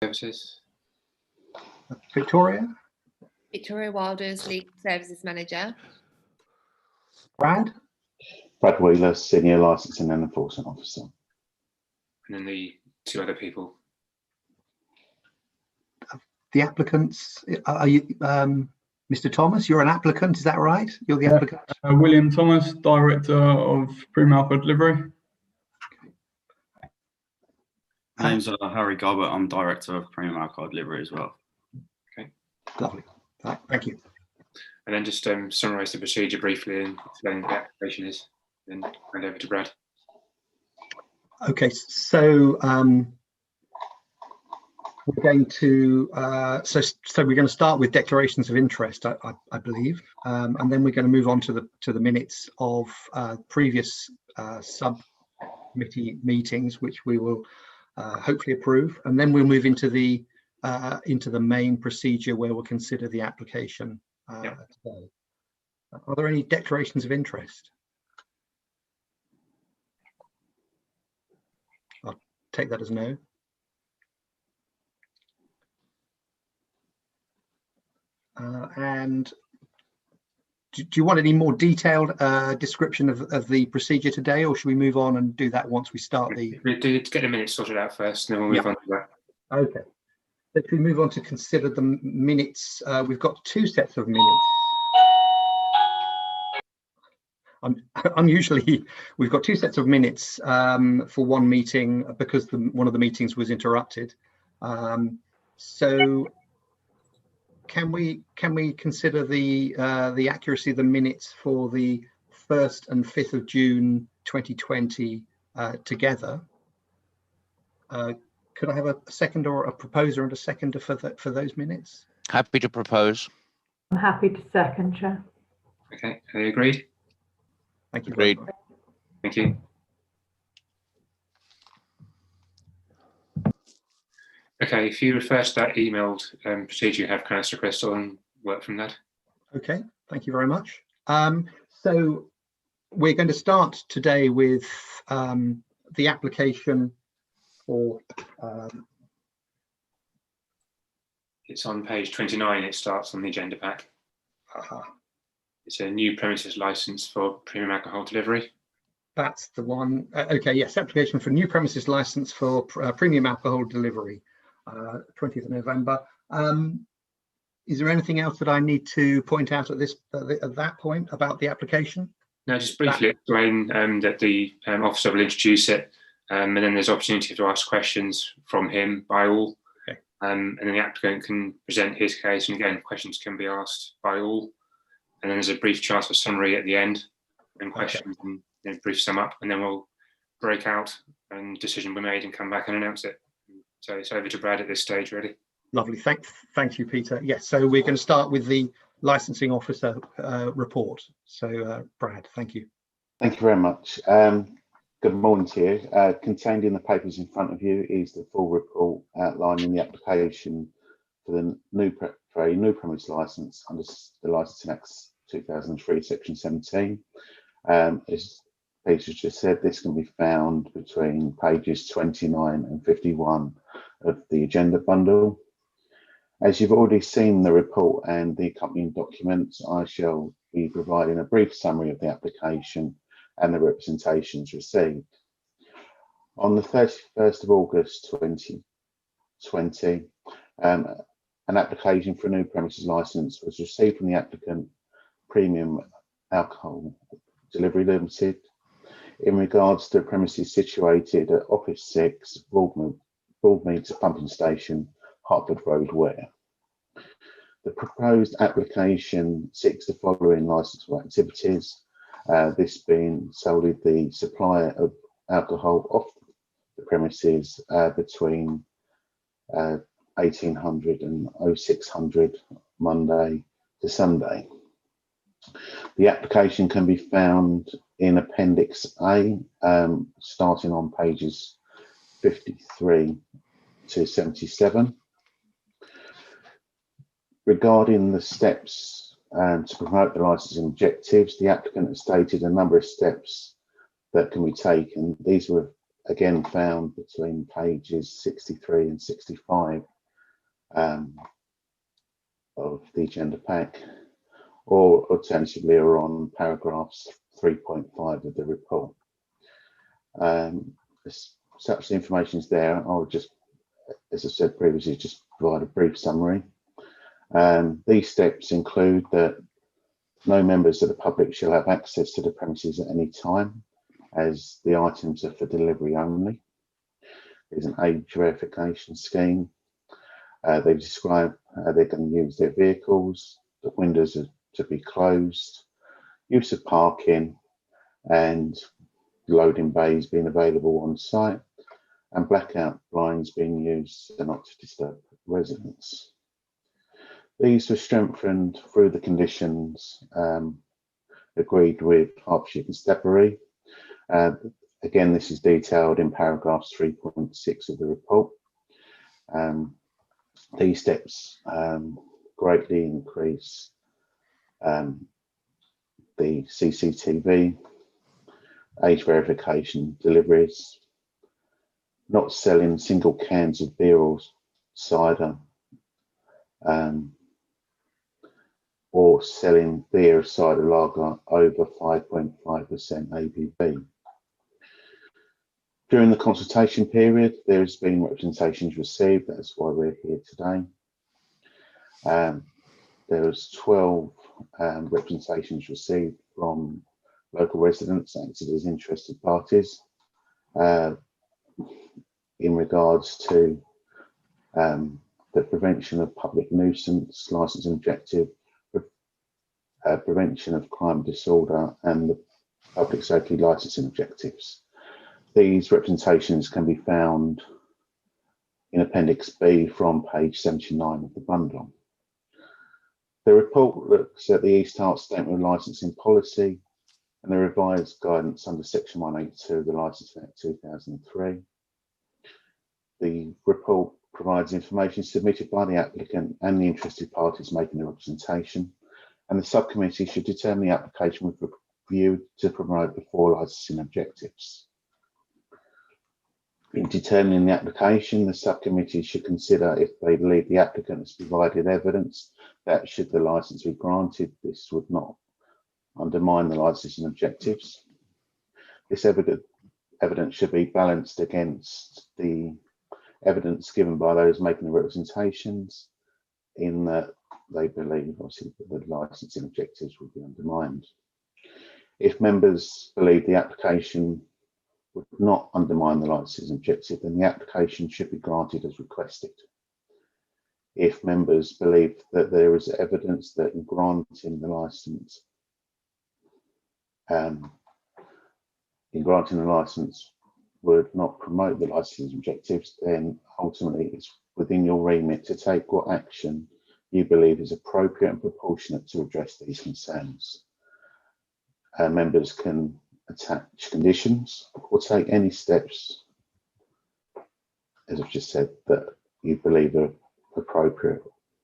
Services. Victoria? Victoria Wilders, Legal Services Manager. Brad? Brad Wheeler, Senior Licensing and Enforcement Officer. And then the two other people. The applicants, are you, Mr. Thomas, you're an applicant, is that right? You're the applicant? William Thomas, Director of Premium Alcohol Delivery. My name's Harry Gobert. I'm Director of Premium Alcohol Delivery as well. Okay. Lovely. Right, thank you. And then just summarise the procedure briefly and explain what the application is, then hand over to Brad. Okay, so we're going to so we're going to start with declarations of interest, I believe, and then we're going to move on to the minutes of previous subcommittee meetings, which we will hopefully approve, and then we'll move into the main procedure where we'll consider the application today. Are there any declarations of interest? I'll take that as no. And do you want any more detailed description of the procedure today, or should we move on and do that once we start the... We do get the minutes sorted out first, and then we'll move on to that. Okay. If we move on to consider the minutes, we've got two sets of minutes. Unusually, we've got two sets of minutes for one meeting because one of the meetings was interrupted. So can we consider the accuracy of the minutes for the 1st and 5th of June 2020 together? Could I have a second, or a proposer and a seconder for those minutes? Happy to propose. I'm happy to second, Chair. Okay, are you agreed? Thank you. Agreed. Thank you. Okay, if you refer to that emailed procedure you have, Councillor Crystal, and work from that. Okay, thank you very much. So we're going to start today with the application for... It's on page 29, it starts on the agenda pack. It's a new premises licence for premium alcohol delivery. That's the one. Okay, yes, application for new premises licence for premium alcohol delivery, 20th of November. Is there anything else that I need to point out at that point about the application? No, just briefly explain that the officer will introduce it, and then there's opportunity to ask questions from him by all. Okay. And then the applicant can present his case, and again, questions can be asked by all. And then there's a brief chance for summary at the end, and questions, and then brief sum up, and then we'll break out and decision will be made and come back and announce it. So it's over to Brad at this stage, really. Lovely, thank you, Peter. Yes, so we're going to start with the licensing officer report. So Brad, thank you. Thank you very much. Good morning to you. Contained in the papers in front of you is the full report outlining the application for the new premise licence under the Licensing Act 2003, Section 17. As Peter just said, this can be found between pages 29 and 51 of the agenda bundle. As you've already seen the report and the accompanying documents, I shall be providing a brief summary of the application and the representations received. On the 31st of August 2020, an application for a new premises licence was received from the applicant, Premium Alcohol Delivery Limited, in regards to premises situated at Office 6, Broadmeads Pumping Station, Hertford Road, Ware. The proposed application seeks the following licensable activities, this being solely the supply of alcohol off the premises between 1800 and 0600 Monday to Sunday. The application can be found in Appendix A, starting on pages 53 to 77. Regarding the steps to promote the licensing objectives, the applicant has stated a number of steps that can be taken. These were again found between pages 63 and 65 of the agenda pack, or alternatively are on paragraphs 3.5 of the report. Such the information is there. I'll just, as I said previously, just provide a brief summary. These steps include that no members of the public shall have access to the premises at any time, as the items are for delivery only. There's an age verification scheme. They describe how they're going to use their vehicles, the windows are to be closed, use of parking, and loading bays being available on site, and blackout blinds being used so not to disturb residents. These were strengthened through the conditions agreed with Hertfordshire Constabulary. Again, this is detailed in paragraphs 3.6 of the report. These steps greatly increase the CCTV, age verification deliveries, not selling single cans of beer or cider, or selling beer, cider, lager over 5.5% ABV. During the consultation period, there has been representations received. That's why we're here today. There was 12 representations received from local residents acted as interested parties in regards to the prevention of public nuisance, licensing objective, prevention of crime disorder, and the public safety licensing objectives. These representations can be found in Appendix B from page 79 of the bundle. The report looks at the East Hart Statement of Licensing Policy and the revised guidance under Section 182 of the Licensing Act 2003. The report provides information submitted by the applicant and the interested parties making the representation, and the subcommittee should determine the application with a view to promote the 4 licensing objectives. In determining the application, the subcommittee should consider if they believe the applicant has provided evidence that should the licence be granted, this would not undermine the licensing objectives. This evidence should be balanced against the evidence given by those making the representations, in that they believe obviously that the licensing objectives will be undermined. If members believe the application would not undermine the licensing objective, then the application should be granted as requested. If members believe that there is evidence that in granting the license, would not promote the licensing objectives, then ultimately it's within your remit to take what action you believe is appropriate and proportionate to address these concerns. Members can attach conditions or take any steps, as I've just said, that you believe are appropriate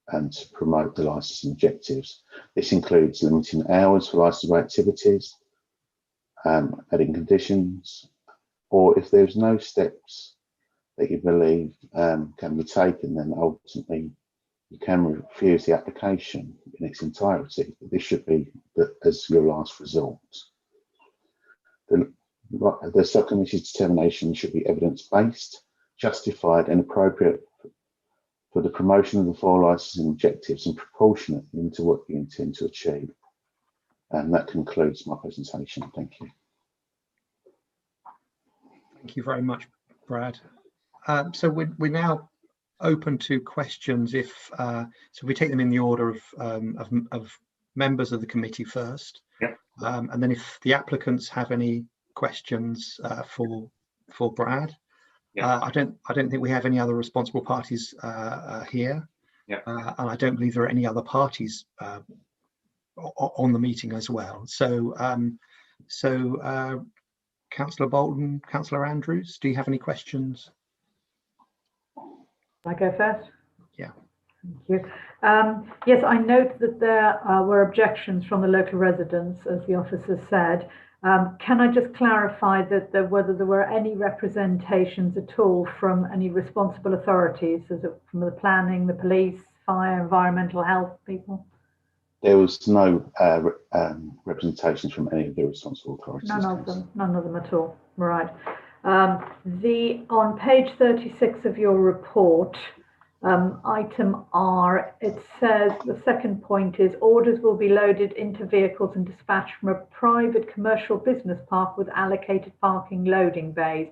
and to promote the licensing objectives. This includes limiting hours for licensable activities, adding conditions, or if there's no steps that you believe can be taken, then ultimately you can refuse the application in its entirety. This should be as your last resort. The subcommittee's determination should be evidence-based, justified and appropriate for the promotion of the 4 licensing objectives and proportionate into what you intend to achieve. And that concludes my presentation. Thank you. Thank you very much, Brad. So we're now open to questions. So we take them in the order of members of the committee first. Yep. And then if the applicants have any questions for Brad. Yeah. I don't think we have any other responsible parties here. Yeah. And I don't believe there are any other parties on the meeting as well. So Councillor Bolton, Councillor Andrews, do you have any questions? I go first? Yeah. Thank you. Yes, I note that there were objections from the local residents, as the officer said. Can I just clarify that whether there were any representations at all from any responsible authorities, from the planning, the police, fire, environmental health people? There was no representations from any of the responsible authorities. None of them at all. Right. On page 36 of your report, item R, it says the second point is orders will be loaded into vehicles and dispatched from a private commercial business park with allocated parking loading bays.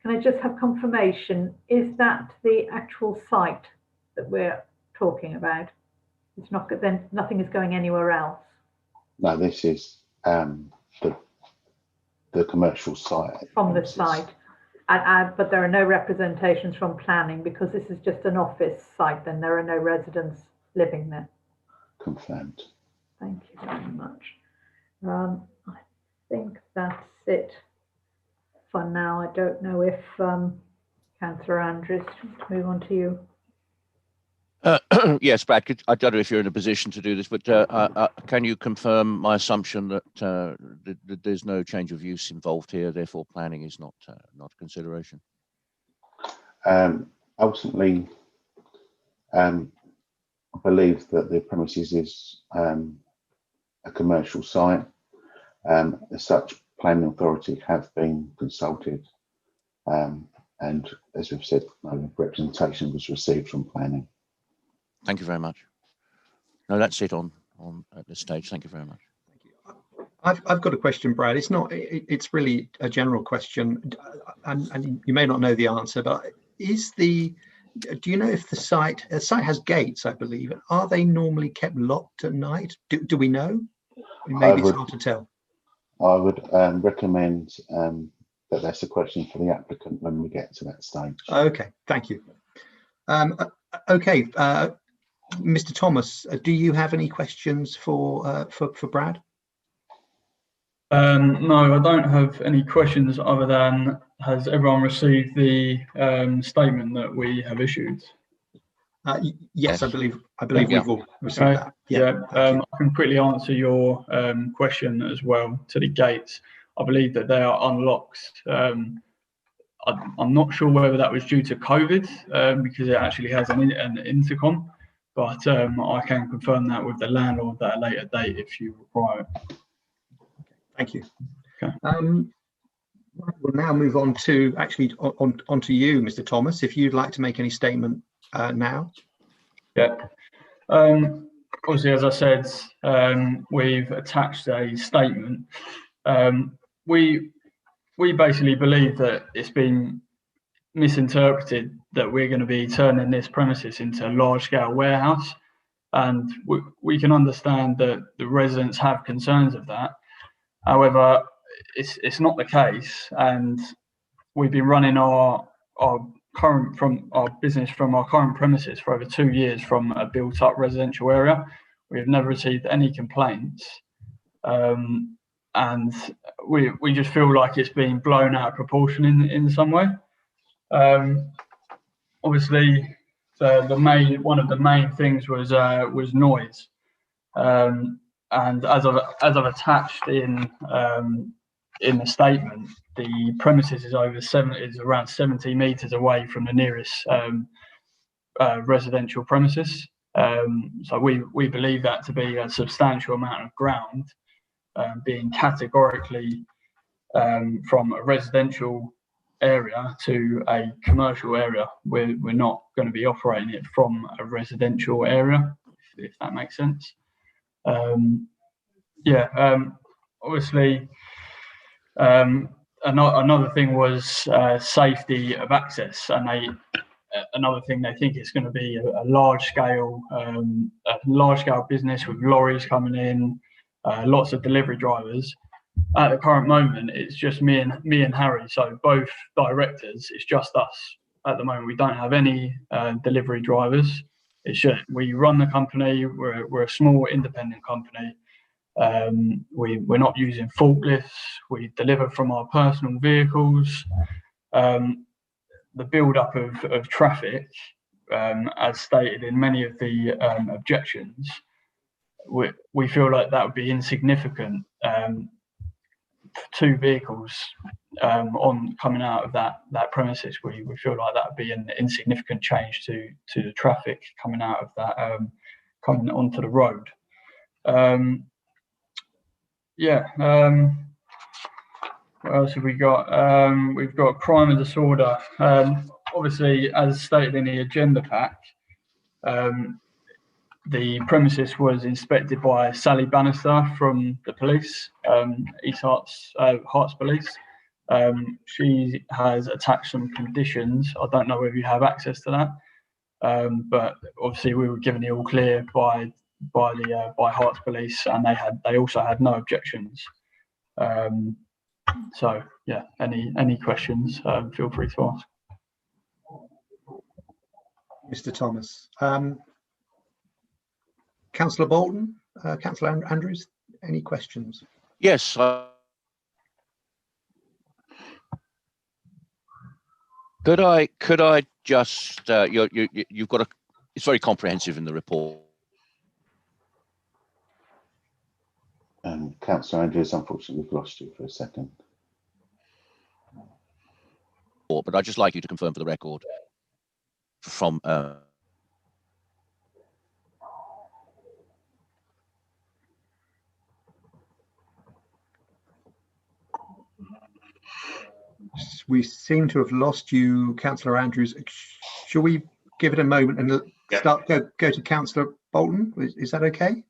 Can I just have confirmation? Is that the actual site that we're talking about? It's not, then nothing is going anywhere else. No, this is the commercial site. From the site. But there are no representations from planning because this is just an office site, then there are no residents living there. Confirmed. Thank you very much. I think that's it for now. I don't know if Councillor Andrews, to move on to you. Yes, Brad, I don't know if you're in a position to do this, but can you confirm my assumption that there's no change of use involved here, therefore planning is not a consideration? Ultimately, I believe that the premises is a commercial site. As such, planning authority have been consulted, and as we've said, no representation was received from planning. Thank you very much. No, that's it on at this stage. Thank you very much. Thank you. I've got a question, Brad. It's not. It's really a general question, and you may not know the answer. But do you know if the site has gates? I believe. Are they normally kept locked at night? Do we know? Maybe it's hard to tell. I would recommend that that's a question for the applicant when we get to that stage. Okay. Thank you. Okay. Mr. Thomas, do you have any questions for Brad? No, I don't have any questions other than, has everyone received the statement that we have issued? Yes, I believe we've all received that. Yeah, I can quickly answer your question as well to the gates. I believe that they are unlocked. I'm not sure whether that was due to COVID because it actually has an intercom. But I can confirm that with the landlord at a later date if you require it. Thank you. Okay. We'll now move on to onto you, Mr. Thomas, if you'd like to make any statement now. Yeah. Obviously, as I said, we've attached a statement. We basically believe that it's been misinterpreted that we're going to be turning this premises into a large-scale warehouse, and we can understand that the residents have concerns of that. However, it's not the case, and we've been running our business from our current premises for over 2 years from a built-up residential area. We've never received any complaints, and we just feel like it's being blown out of proportion in some way. Obviously, one of the main things was noise, and as I've attached in the statement, the premises is around 70 meters away from the nearest residential premises. So we believe that to be a substantial amount of ground, being categorically from a residential area to a commercial area. We're not going to be operating it from a residential area, if that makes sense. Obviously, another thing was safety of access, and another thing they think it's going to be a large scale business with lorries coming in, lots of delivery drivers. At the current moment, it's just me and Harry, so both directors. It's just us at the moment. We don't have any delivery drivers. It's just we run the company. We're a small independent company. We're not using forklifts. We deliver from our personal vehicles. The build-up of traffic, as stated in many of the objections, we feel like that would be insignificant 2 vehicles on coming out of that premises, we feel like that would be an insignificant change to the traffic coming out of that, coming onto the road. What else have we got? We've got crime and disorder. Obviously, as stated in the agenda pack, the premises was inspected by Sally Bannister from the police, East Herts Police. She has attached some conditions. I don't know whether you have access to that, but obviously we were given the all clear by Herts Police, and they also had no objections. So yeah, any questions? Feel free to ask. Mr. Thomas. Councillor Bolton, Councillor Andrews, any questions? Yes. Could I just, you've got it's very comprehensive in the report. Councillor Andrews, unfortunately, we've lost you for a second. But I'd just like you to confirm for the record from we seem to have lost you, Councillor Andrews. Shall we give it a moment and go to Councillor Bolton? Is that okay?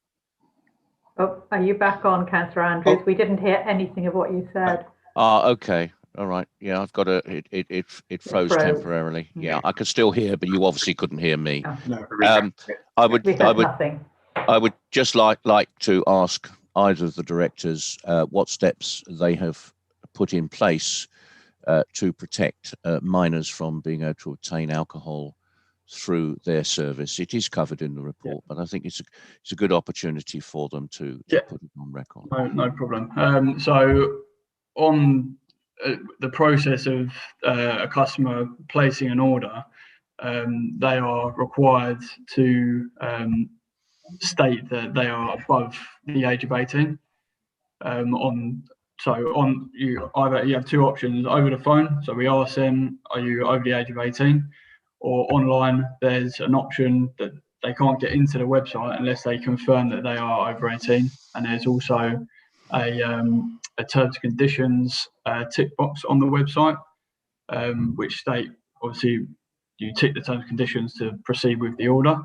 Oh, are you back on, Councillor Andrews? We didn't hear anything of what you said. Okay. All right. Yeah, I've got it froze temporarily. Yeah, I could still hear, but you obviously couldn't hear me. No. I would just like to ask either of the directors what steps they have put in place to protect minors from being able to obtain alcohol through their service. It is covered in the report, but I think it's a good opportunity for them to put it on record. No problem. So on the process of a customer placing an order, they are required to state that they are above the age of 18. You have 2 options: over the phone, so we ask them, are you over the age of 18? Or online, there's an option that they can't get into the website unless they confirm that they are over 18. And there's also a terms and conditions tick box on the website, which state, obviously, you tick the terms and conditions to proceed with the order.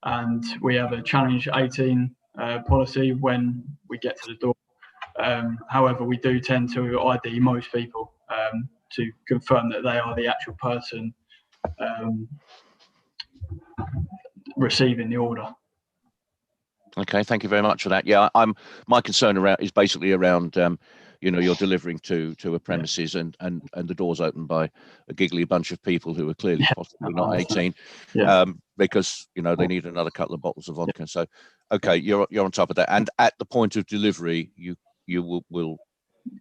And we have a challenge 18 policy when we get to the door. However, we do tend to ID most people to confirm that they are the actual person receiving the order. Okay, thank you very much for that. Yeah, my concern is basically around you're delivering to a premises and the door's opened by a giggly bunch of people who are clearly possibly not 18, because they need another couple of bottles of vodka. So okay, you're on top of that, and at the point of delivery you will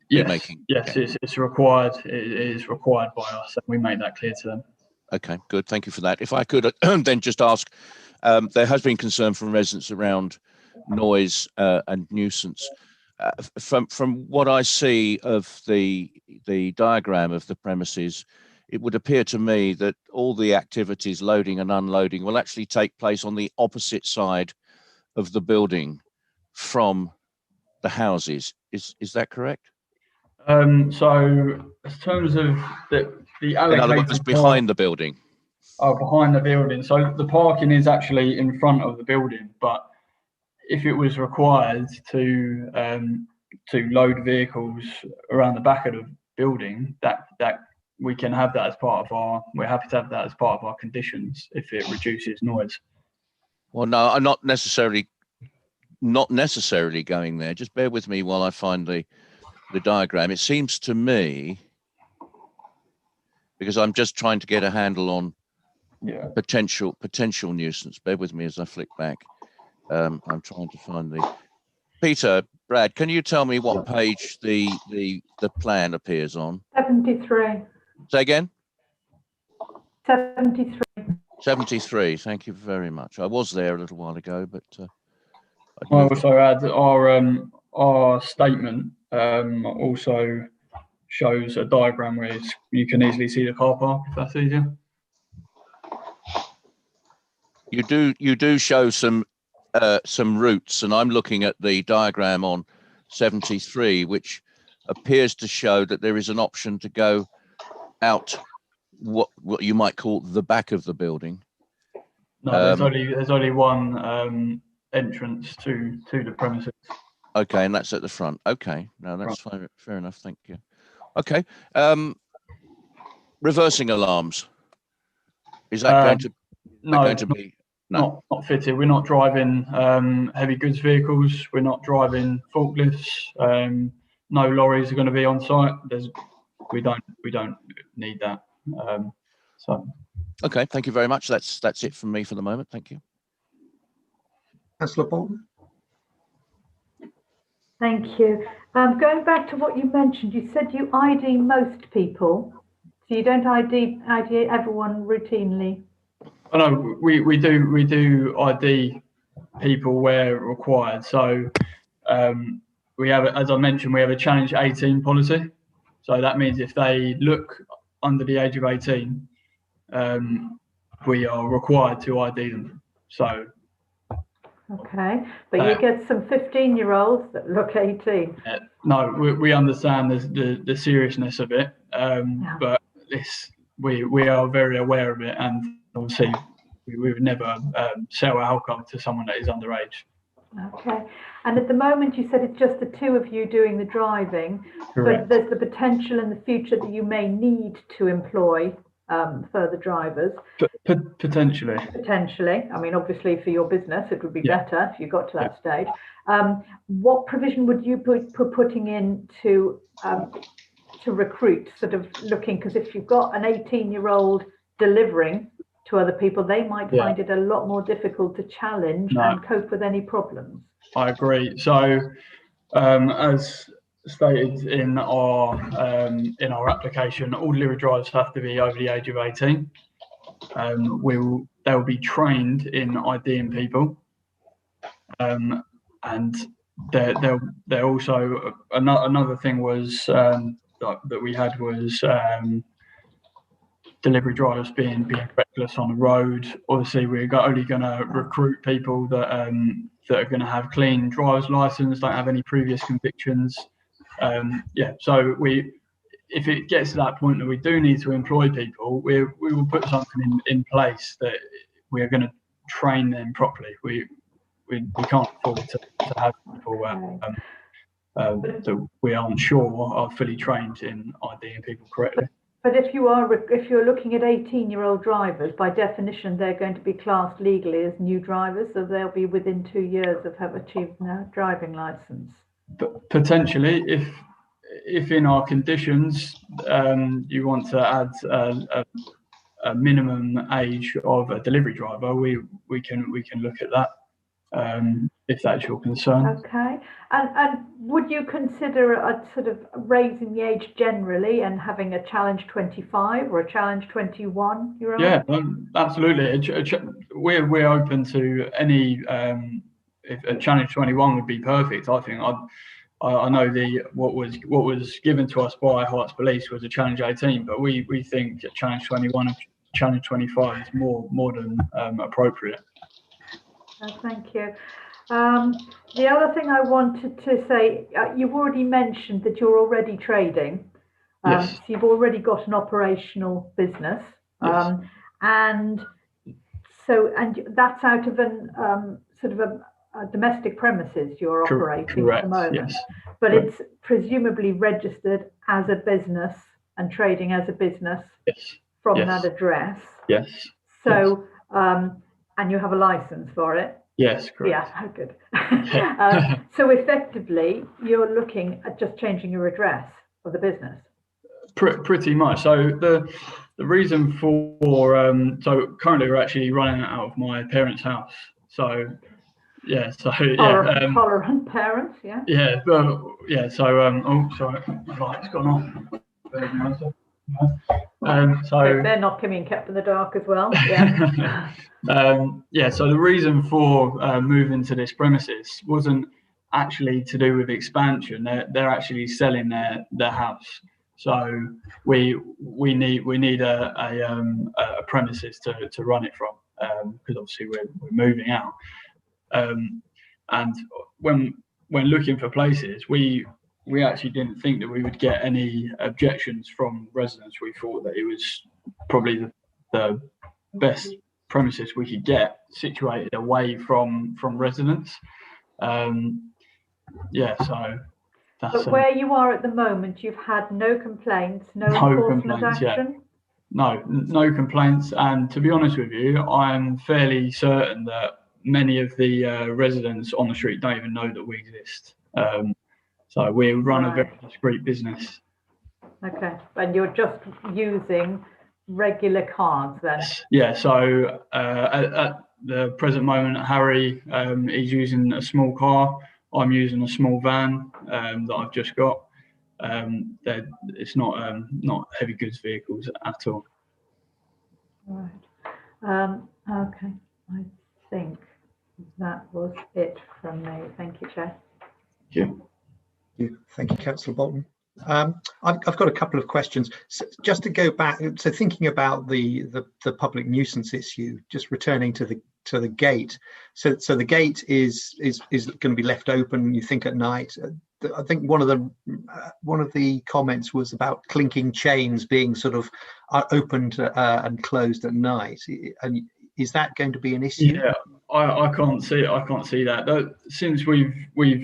be making. Yes, it's required. It is required by us, and we make that clear to them. Okay, good. Thank you for that. If I could then just ask, there has been concern from residents around noise and nuisance. From what I see of the diagram of the premises, it would appear to me that all the activities, loading and unloading, will actually take place on the opposite side of the building from the houses. Is that correct? So in terms of the allocated, in other words, behind the building. Oh, behind the building. So the parking is actually in front of the building, but if it was required to load vehicles around the back of the building, that we can have that as part of our. We're happy to have that as part of our conditions if it reduces noise. Well, no, I'm not necessarily going there. Just bear with me while I find the diagram. It seems to me, because I'm just trying to get a handle on potential nuisance. Bear with me as I flick back. I'm trying to find Peter, Brad, can you tell me what page the plan appears on? 73. Say again? 73. 73. Thank you very much. I was there a little while ago, but I'd I move also add our statement also shows a diagram where you can easily see the car park, if that's easier. You do show some routes, and I'm looking at the diagram on 73, which appears to show that there is an option to go out what you might call the back of the building. No, there's only one entrance to the premises. Okay, and that's at the front. Okay, no, that's fine. Fair enough. Thank you. Okay, reversing alarms. Is that going to be no? Not fitted. We're not driving heavy goods vehicles. We're not driving forklifts. No lorries are going to be on site. We don't need that. Okay, thank you very much. That's it from me for the moment. Thank you. Councillor Bolton. Thank you. Going back to what you mentioned, you said you ID most people, so you don't ID everyone routinely. Oh, no, we do ID people where required. So we have, as I mentioned, we have a challenge 18 policy. So that means if they look under the age of 18, we are required to ID them. So. Okay, but you get some 15-year-olds that look 18. No, we understand the seriousness of it, but we are very aware of it, and obviously we would never sell alcohol to someone that is underage. Okay, and at the moment you said it's just the two of you doing the driving. Correct. But there's the potential in the future that you may need to employ further drivers. Potentially. I mean, obviously for your business, it would be better if you got to that stage. What provision would you putting in to recruit, sort of looking, because if you've got an 18-year-old delivering to other people, they might find it a lot more difficult to challenge and cope with any problems. I agree. So as stated in our application, all delivery drivers have to be over the age of 18. They'll be trained in IDing people, and they're also another thing was that we had was delivery drivers being reckless on the road. Obviously, we're only going to recruit people that are going to have clean driver's license, don't have any previous convictions. So if it gets to that point that we do need to employ people, we will put something in place that we're going to train them properly. We can't afford to have people that we aren't sure are fully trained in IDing people correctly. But if you're looking at 18-year-old drivers, by definition, they're going to be classed legally as new drivers, so they'll be within 2 years of have achieved a driving license. But potentially, if in our conditions you want to add a minimum age of a delivery driver, we can look at that if that's your concern. Okay, and would you consider a sort of raising the age generally and having a challenge 25 or a challenge 21 year old? Yeah, absolutely. We're open to any. If a challenge 21 would be perfect, I think. I know what was given to us by Herts Police was a challenge 18, but we think a challenge 21 and challenge 25 is more than appropriate. Thank you. The other thing I wanted to say, you've already mentioned that you're already trading. Yes. So you've already got an operational business. Yes. And that's out of an sort of a domestic premises you're operating Correct, at the moment. yes. But Correct. it's presumably registered as a business and trading as a business from that address. Yes. So, and you have a license for it. Yes, correct. Yeah, good. So effectively, you're looking at just changing your address of the business. Pretty much. So the reason for so currently we're actually running out of my parents' house. So tolerant parents, yeah. Yeah, So oh, sorry, my light's gone off. So they're not being kept in the dark as well. Yeah. yeah, so the reason for moving to this premises wasn't actually to do with expansion. They're actually selling their house, so we need a premises to run it from, because obviously we're moving out. And when looking for places, we actually didn't think that we would get any objections from residents. We thought that it was probably the best premises we could get, situated away from residents. Yeah, so that's But where you are at the moment, you've had no complaints, no enforcement action? Yeah. No complaints. And to be honest with you, I'm fairly certain that many of the residents on the street don't even know that we exist. So we run a very discreet business. Okay, and you're just using regular cards then? Yeah, so at the present moment, Harry is using a small car. I'm using a small van that I've just got. It's not heavy goods vehicles at all. Right. Okay, I think that was it from me. Thank you, Chair. Thank you, Councillor Bolton. I've got a couple of questions. So just to go back, so thinking about the public nuisance issue, just returning to the gate. So the gate is going to be left open, you think, at night. I think one of the comments was about clinking chains being sort of opened and closed at night. And is that going to be an issue? Yeah, I can't see that. Since we've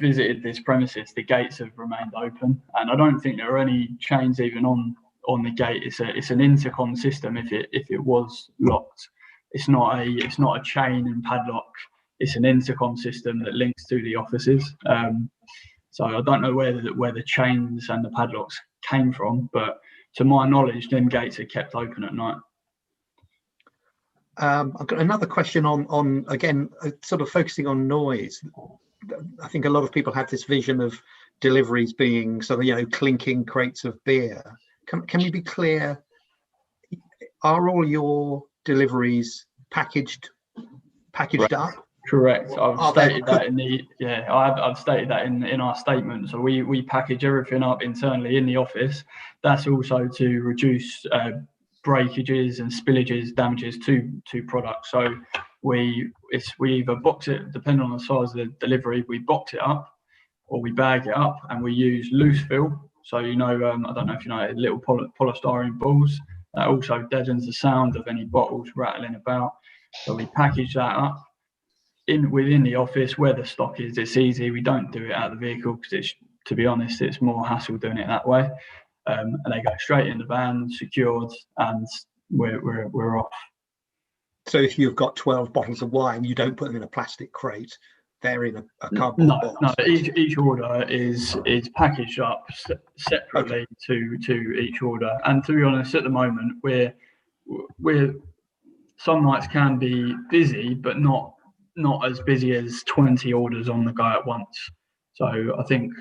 visited this premises, the gates have remained open, and I don't think there are any chains even on the gate. It's an intercom system. If it was locked, it's not a chain and padlock. It's an intercom system that links to the offices. So I don't know where the chains and the padlocks came from, but to my knowledge, them gates are kept open at night. I've got another question on again, sort of focusing on noise. I think a lot of people have this vision of deliveries being sort of, clinking crates of beer. Can you be clear? Are all your deliveries packaged up? Correct. I've stated that in our statement. So we package everything up internally in the office. That's also to reduce breakages and spillages, damages to products. So we either box it, depending on the size of the delivery, we box it up or we bag it up, and we use loose fill. So I don't know if you know, little polystyrene balls that also deadens the sound of any bottles rattling about. So we package that up within the office where the stock is. It's easy. We don't do it out of the vehicle because, to be honest, it's more hassle doing it that way. And they go straight in the van, secured, and we're off. So if you've got 12 bottles of wine, you don't put them in a plastic crate; they're in a cardboard box. No. Each order is packaged up separately to each order. And to be honest, at the moment, we're some nights can be busy, but not as busy as 20 orders on the go at once. So I think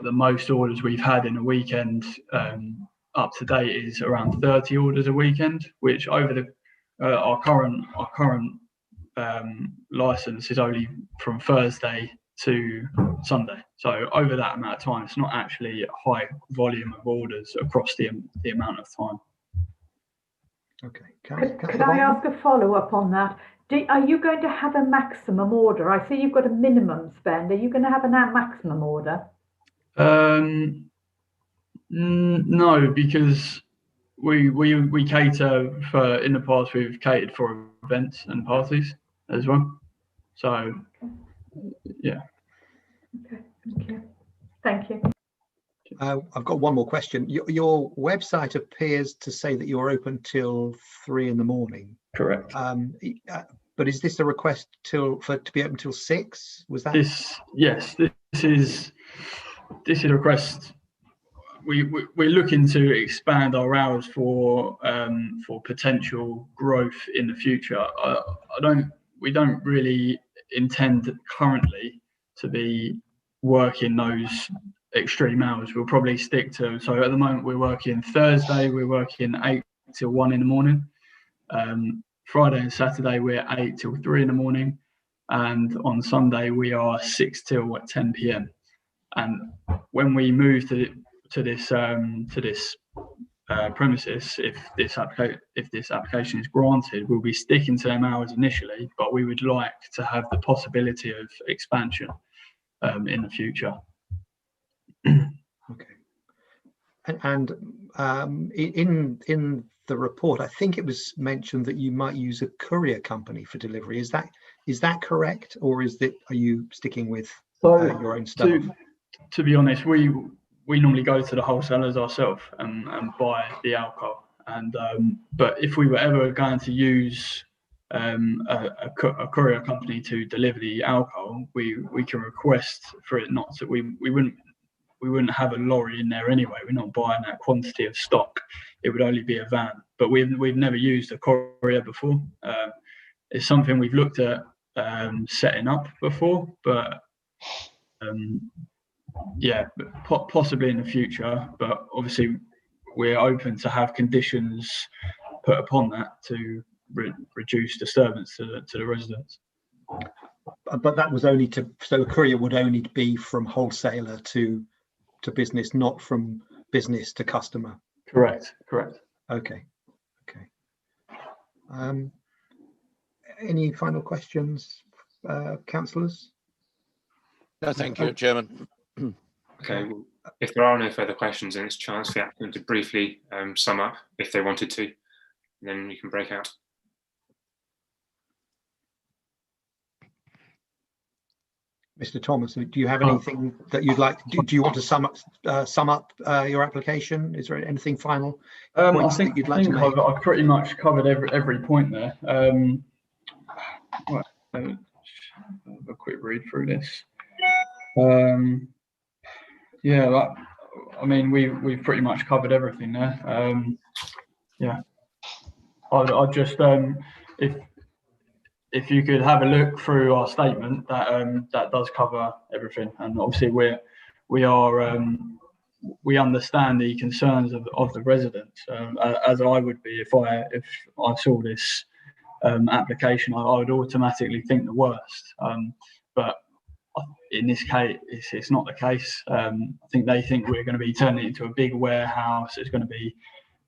the most orders we've had in a weekend up to date is around 30 orders a weekend, which over our current license is only from Thursday to Sunday. So over that amount of time, it's not actually a high volume of orders across the amount of time. Okay. Could I ask a follow-up on that? Are you going to have a maximum order? I see you've got a minimum spend. Are you going to have a maximum order? No, because we cater for, in the past we've catered for events and parties as well. So yeah. Okay, thank you. Thank you. I've got one more question. Your website appears to say that you're open till 3 in. Correct. But is this a request to be open till 6? Was that? Yes, this is a request. We're looking to expand our hours for potential growth in the future. We don't really intend currently to be working those extreme hours. We'll probably stick to, so at the moment we're working Thursday, we're working 8 till 1 in the morning. Friday and Saturday we're 8 till 3 in the morning, and on Sunday we are 6 till 10 p.m. And when we move to this premises, if this application is granted, we'll be sticking to them hours initially, but we would like to have the possibility of expansion in the future. Okay. And in the report, I think it was mentioned that you might use a courier company for delivery. Is that correct, or are you sticking with your own stuff? To be honest, we normally go to the wholesalers ourselves and buy the alcohol. And but if we were ever going to use a courier company to deliver the alcohol, we can request for it not to. We wouldn't have a lorry in there anyway. We're not buying that quantity of stock. It would only be a van. But we've never used a courier before. It's something we've looked at setting up before, but yeah, possibly in the future. But obviously, we're open to have conditions put upon that to reduce disturbance to the residents. But that was only so a courier would only be from wholesaler to business, not from business to customer. Correct. Okay. Any final questions, councillors? No, thank you, Chairman. Okay, well, if there are no further questions, then it's a chance for the applicant to briefly sum up if they wanted to, then you can break out. Mr. Thomas, do you have anything that you'd like to do? Do you want to sum up your application? Is there anything final? I think I've pretty much covered every point there. Well, have a quick read through this. Yeah, I mean, we've pretty much covered everything there. Yeah, I'd just if you could have a look through our statement, that does cover everything, and obviously we understand the concerns of the residents, as I would be if I saw this application. I would automatically think the worst, but in this case, it's not the case. I think they think we're going to be turning it into a big warehouse. There's going to be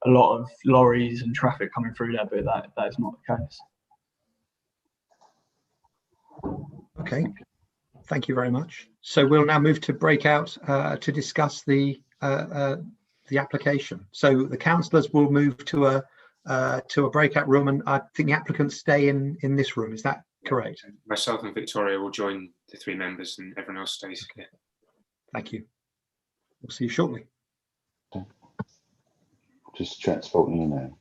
a lot of lorries and traffic coming through there, but that is not the case. Okay, thank you very much. So we'll now move to breakout to discuss the application. So the councillors will move to a breakout room, and I think the applicants stay in this room. Is that correct? Myself and Victoria will join the 3 members, and everyone else stays here. Thank you. We'll see you shortly. Just transporting you now.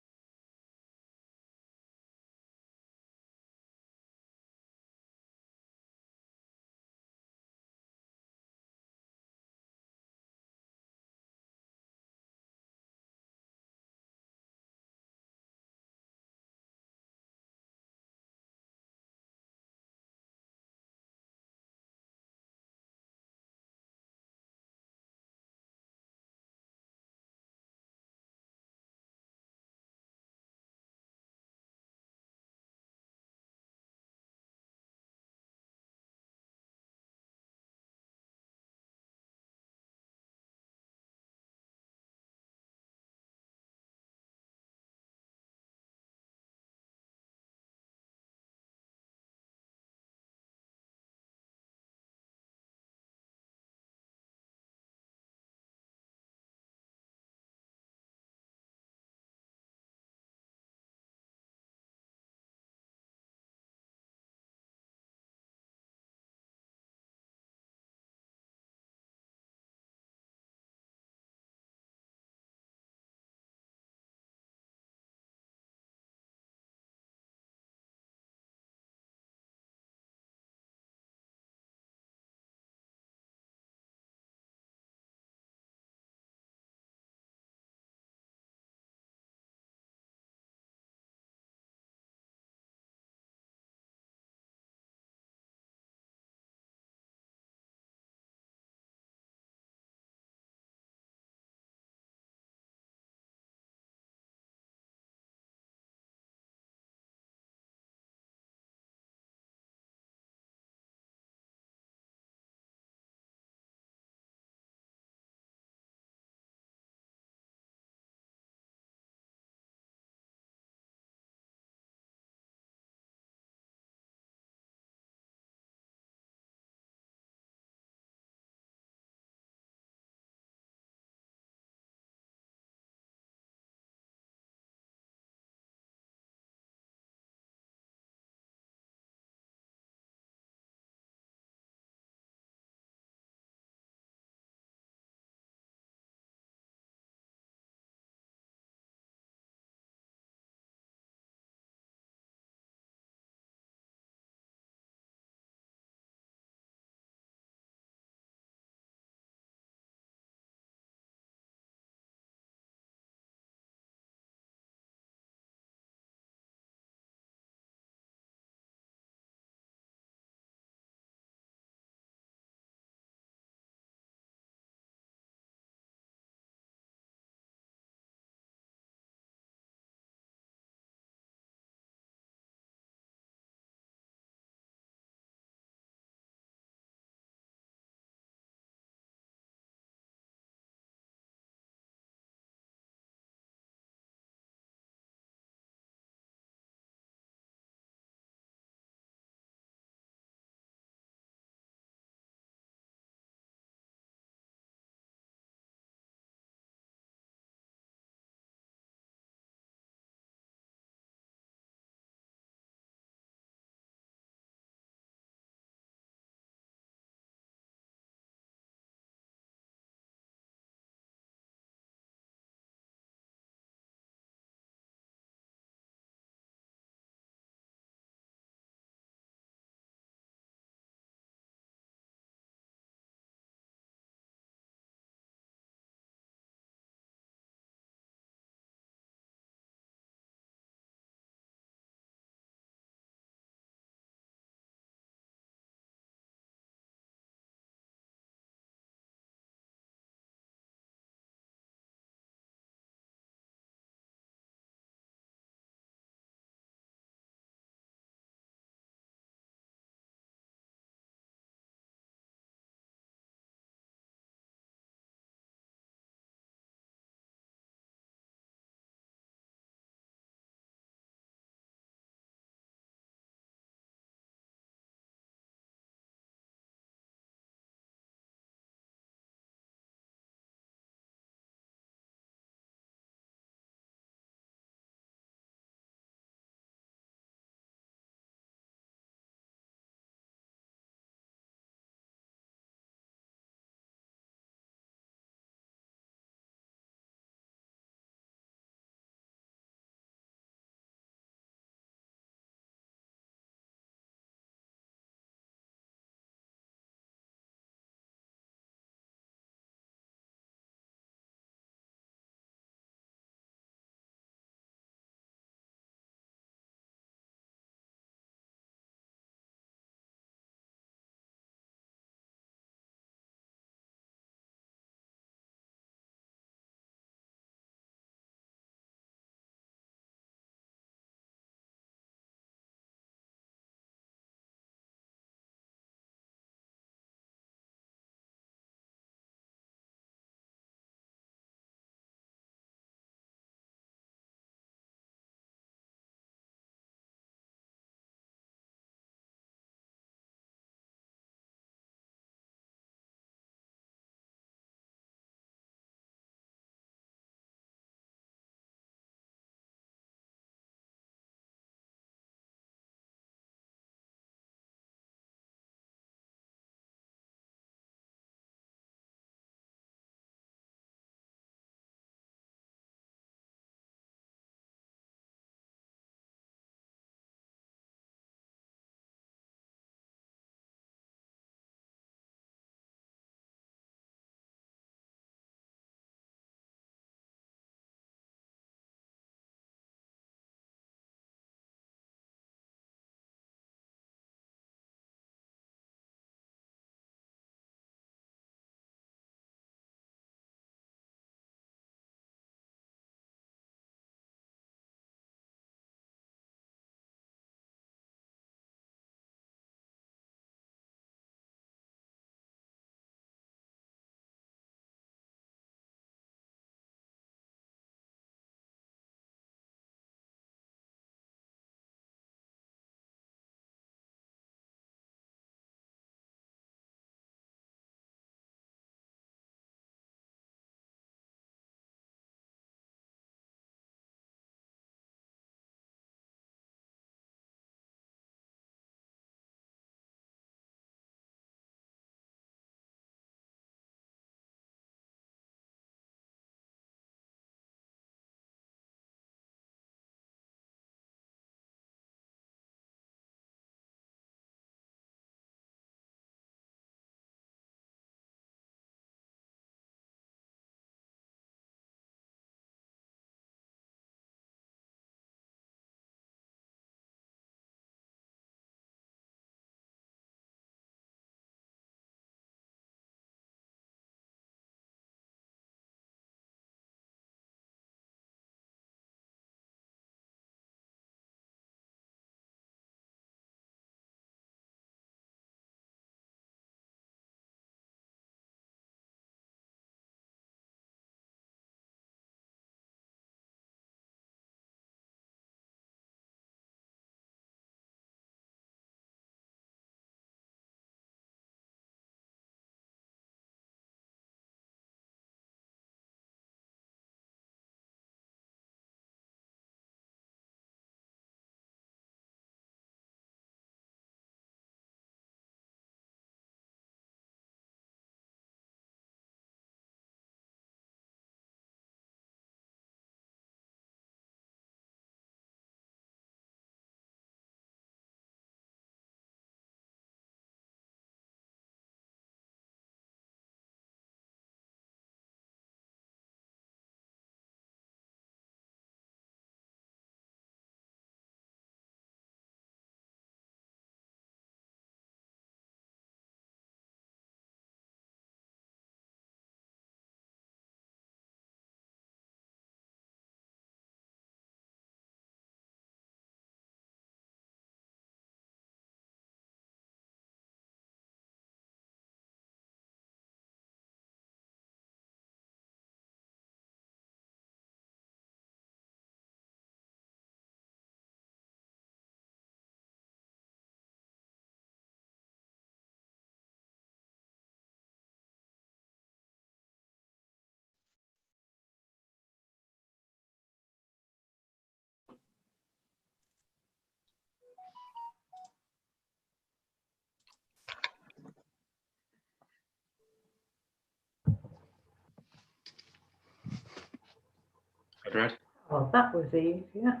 Brad. Oh, that was easy. Yeah.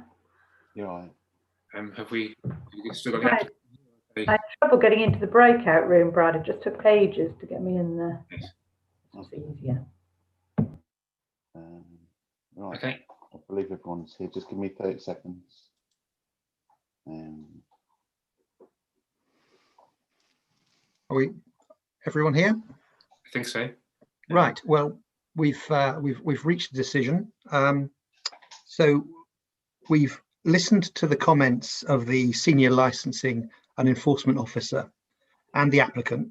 You're right. Have we still got the Right. application? I had trouble getting into the breakout room, Brad. It just took ages to get me in there. Yes. It's easier. Right. Okay. I believe everyone's here. Just give me 30 seconds. Are we, everyone here? I think so. Right. Well, we've reached a decision. So we've listened to the comments of the senior licensing and enforcement officer and the applicant,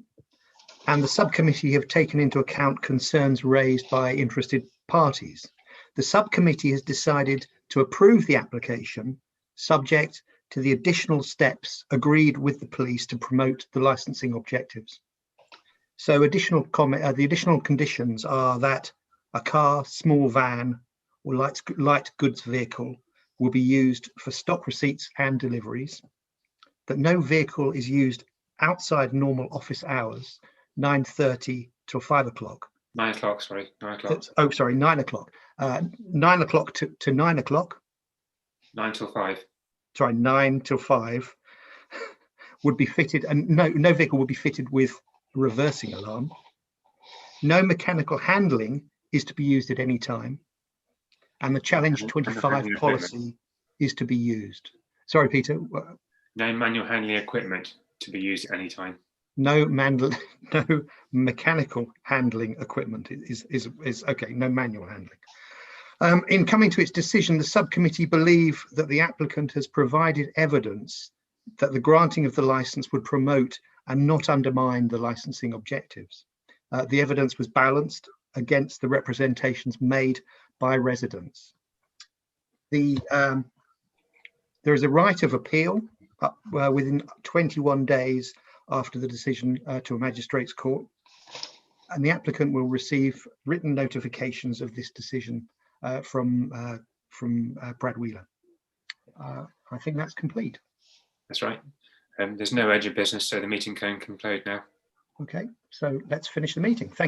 and the subcommittee have taken into account concerns raised by interested parties. The subcommittee has decided to approve the application subject to the additional steps agreed with the police to promote the licensing objectives. So the additional conditions are that a car, small van or light goods vehicle will be used for stock receipts and deliveries, that no vehicle is used outside normal office hours, 9:30 till 5 o'clock. 9 o'clock, sorry. 9 o'clock. Oh, sorry, 9 o'clock. 9 o'clock to 9 o'clock. 9 till 5. Sorry, 9 till 5 would be fitted, and no vehicle would be fitted with a reversing alarm. No mechanical handling is to be used at any time. And the Challenge And 25 handling policy is to be used. Sorry, Peter. No manual handling equipment to be used at any time. No mechanical handling equipment is okay. No manual handling. In coming to its decision, the subcommittee believe that the applicant has provided evidence that the granting of the license would promote and not undermine the licensing objectives. The evidence was balanced against the representations made by residents. There is a right of appeal within 21 days after the decision to a magistrate's court, and the applicant will receive written notifications of this decision from Brad Wheeler. I think that's complete. That's right. There's no urgent business, so the meeting can conclude now. Okay, so let's finish the meeting. Thank you.